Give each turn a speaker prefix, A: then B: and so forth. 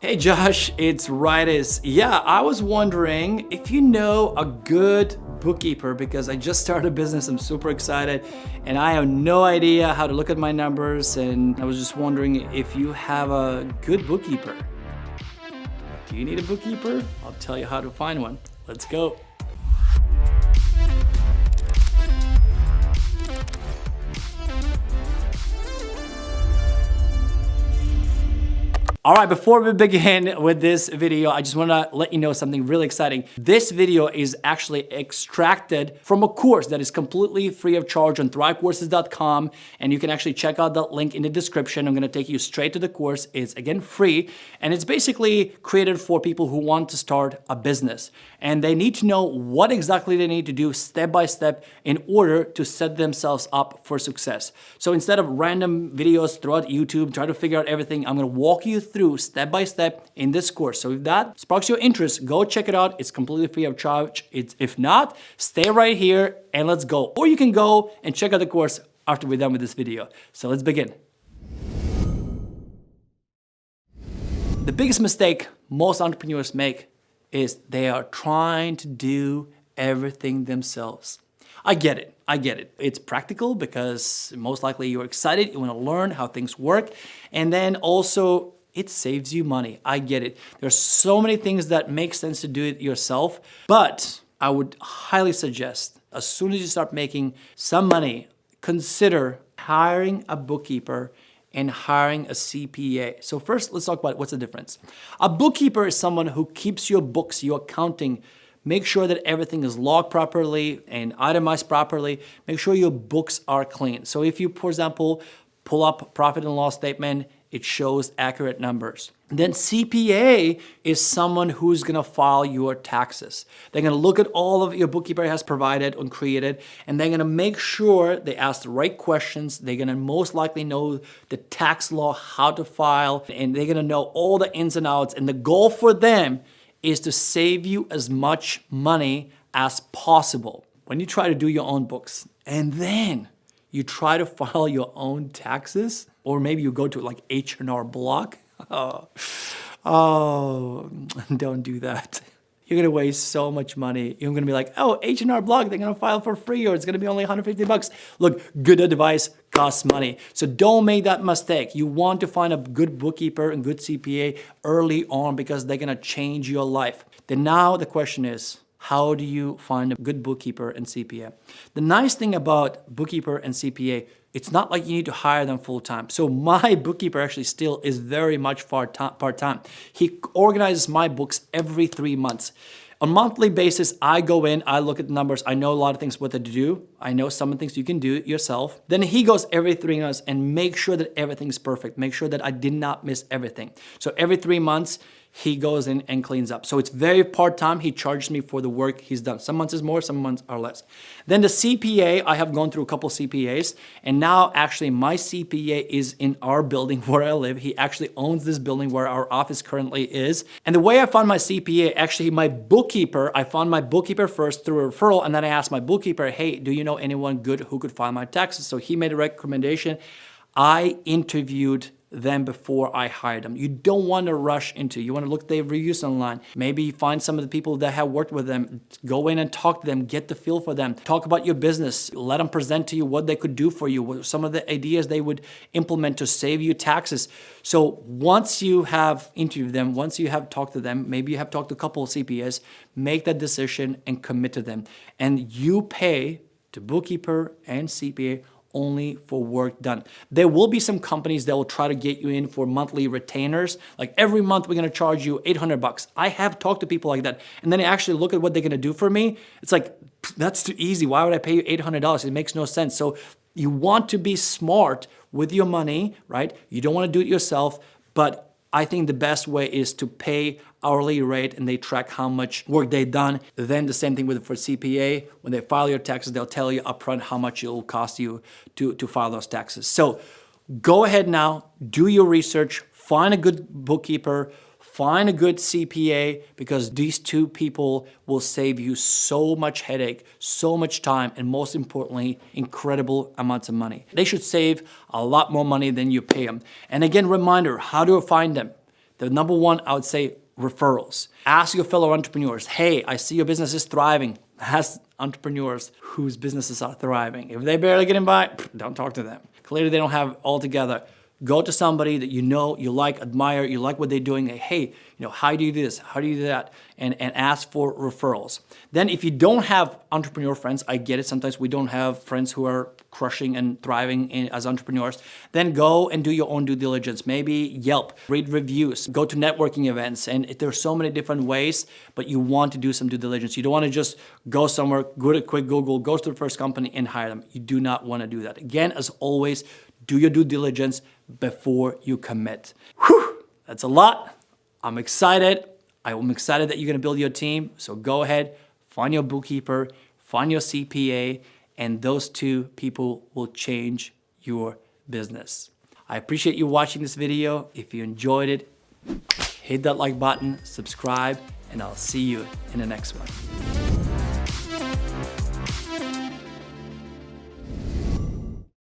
A: Hey Josh, it's Raitis. Yeah, I was wondering if you know a good bookkeeper because I just started a business. I'm super excited and I have no idea how to look at my numbers, and I was just wondering if you have a good bookkeeper. Do you need a bookkeeper? I'll tell you how to find one. Let's go. All right, before we begin with this video, I just want to let you know something really exciting. This video is actually extracted from a course that is completely free of charge on thrivecourses.com, and you can actually check out the link in the description. I'm going to take you straight to the course. It's again free, and it's basically created for people who want to start a business, and they need to know what exactly they need to do step by step in order to set themselves up for success. So instead of random videos throughout YouTube, try to figure out everything, I'm going to walk you through step by step in this course. So if that sparks your interest, go check it out. It's completely free of charge. If not, stay right here and let's go. Or you can go and check out the course after we're done with this video. So let's begin. The biggest mistake most entrepreneurs make is they are trying to do everything themselves. I get it. It's practical because most likely you're excited, you want to learn how things work, and then also it saves you money. I get it. There's so many things that make sense to do it yourself, but I would highly suggest as soon as you start making some money, consider hiring a bookkeeper and hiring a CPA. So first, let's talk about what's the difference. A bookkeeper is someone who keeps your books, your accounting, make sure that everything is logged properly and itemized properly. Make sure your books are clean. So if you, for example, pull up profit and loss statement, it shows accurate numbers. Then CPA is someone who's gonna file your taxes. They're gonna look at all of your bookkeeper has provided and created, and they're gonna make sure they ask the right questions. They're gonna most likely know the tax law, how to file, and they're gonna know all the ins and outs. And the goal for them is to save you as much money as possible. When you try to do your own books and then you try to file your own taxes, or maybe you go to like H&R Block. Oh, don't do that. You're gonna waste so much money. You're gonna be like, oh, H&R Block, they're gonna file for free, or it's gonna be only 150 bucks. Look, good advice costs money. So don't make that mistake. You want to find a good bookkeeper and good CPA early on because they're gonna change your life. Then now the question is, how do you find a good bookkeeper and CPA? The nice thing about bookkeeper and CPA, it's not like you need to hire them full-time. So my bookkeeper actually still is very much part-time. He organizes my books every 3 months. On a monthly basis, I go in, I look at the numbers, I know a lot of things what to do. I know some of the things you can do yourself. Then he goes every 3 months and make sure that everything's perfect. Make sure that I did not miss everything. So every 3 months, he goes in and cleans up. So it's very part-time. He charges me for the work he's done. Some months is more, some months are less. Then the CPA, I have gone through a couple CPAs, and now actually my CPA is in our building where I live. He actually owns this building where our office currently is. And the way I found my CPA, actually my bookkeeper, I found my bookkeeper first through a referral, and then I asked my bookkeeper, hey, do you know anyone good who could file my taxes? So he made a recommendation. I interviewed them before I hired them. You don't want to rush into it. You want to look at their reviews online. Maybe you find some of the people that have worked with them, go in and talk to them, get the feel for them, talk about your business, let them present to you what they could do for you, what some of the ideas they would implement to save you taxes. So once you have interviewed them, once you have talked to them, maybe you have talked to a couple of CPAs, make that decision and commit to them. And you pay to bookkeeper and CPA only for work done. There will be some companies that will try to get you in for monthly retainers. Like every month we're gonna charge you 800 bucks. I have talked to people like that. And then I actually look at what they're gonna do for me. It's like, that's too easy. Why would I pay you $800? It makes no sense. So you want to be smart with your money, right? You don't wanna do it yourself, but I think the best way is to pay hourly rate and they track how much work they've done. Then the same thing for CPA. When they file your taxes, they'll tell you upfront how much it will cost you to file those taxes. So go ahead now, do your research, find a good bookkeeper, find a good CPA, because these two people will save you so much headache, so much time, and most importantly, incredible amounts of money. They should save a lot more money than you pay them. And again, reminder, how do I find them? The number one, I would say referrals. Ask your fellow entrepreneurs, hey, I see your business is thriving. Ask entrepreneurs whose businesses are thriving. If they barely getting by, don't talk to them. Clearly they don't have it all together. Go to somebody that you know, you like, admire, you like what they're doing. Hey, how do you do this? How do you do that? And ask for referrals. Then if you don't have entrepreneur friends, I get it. Sometimes we don't have friends who are crushing and thriving as entrepreneurs. Then go and do your own due diligence. Maybe Yelp, read reviews, go to networking events. And there's so many different ways, but you want to do some due diligence. You don't want to just go somewhere, go to quick Google, go to the first company and hire them. You do not want to do that. Again, as always, do your due diligence before you commit. Whew, that's a lot. I'm excited. I'm excited that you're gonna build your team. So go ahead, find your bookkeeper, find your CPA, and those two people will change your business. I appreciate you watching this video. If you enjoyed it, hit that like button, subscribe, and I'll see you in the next one.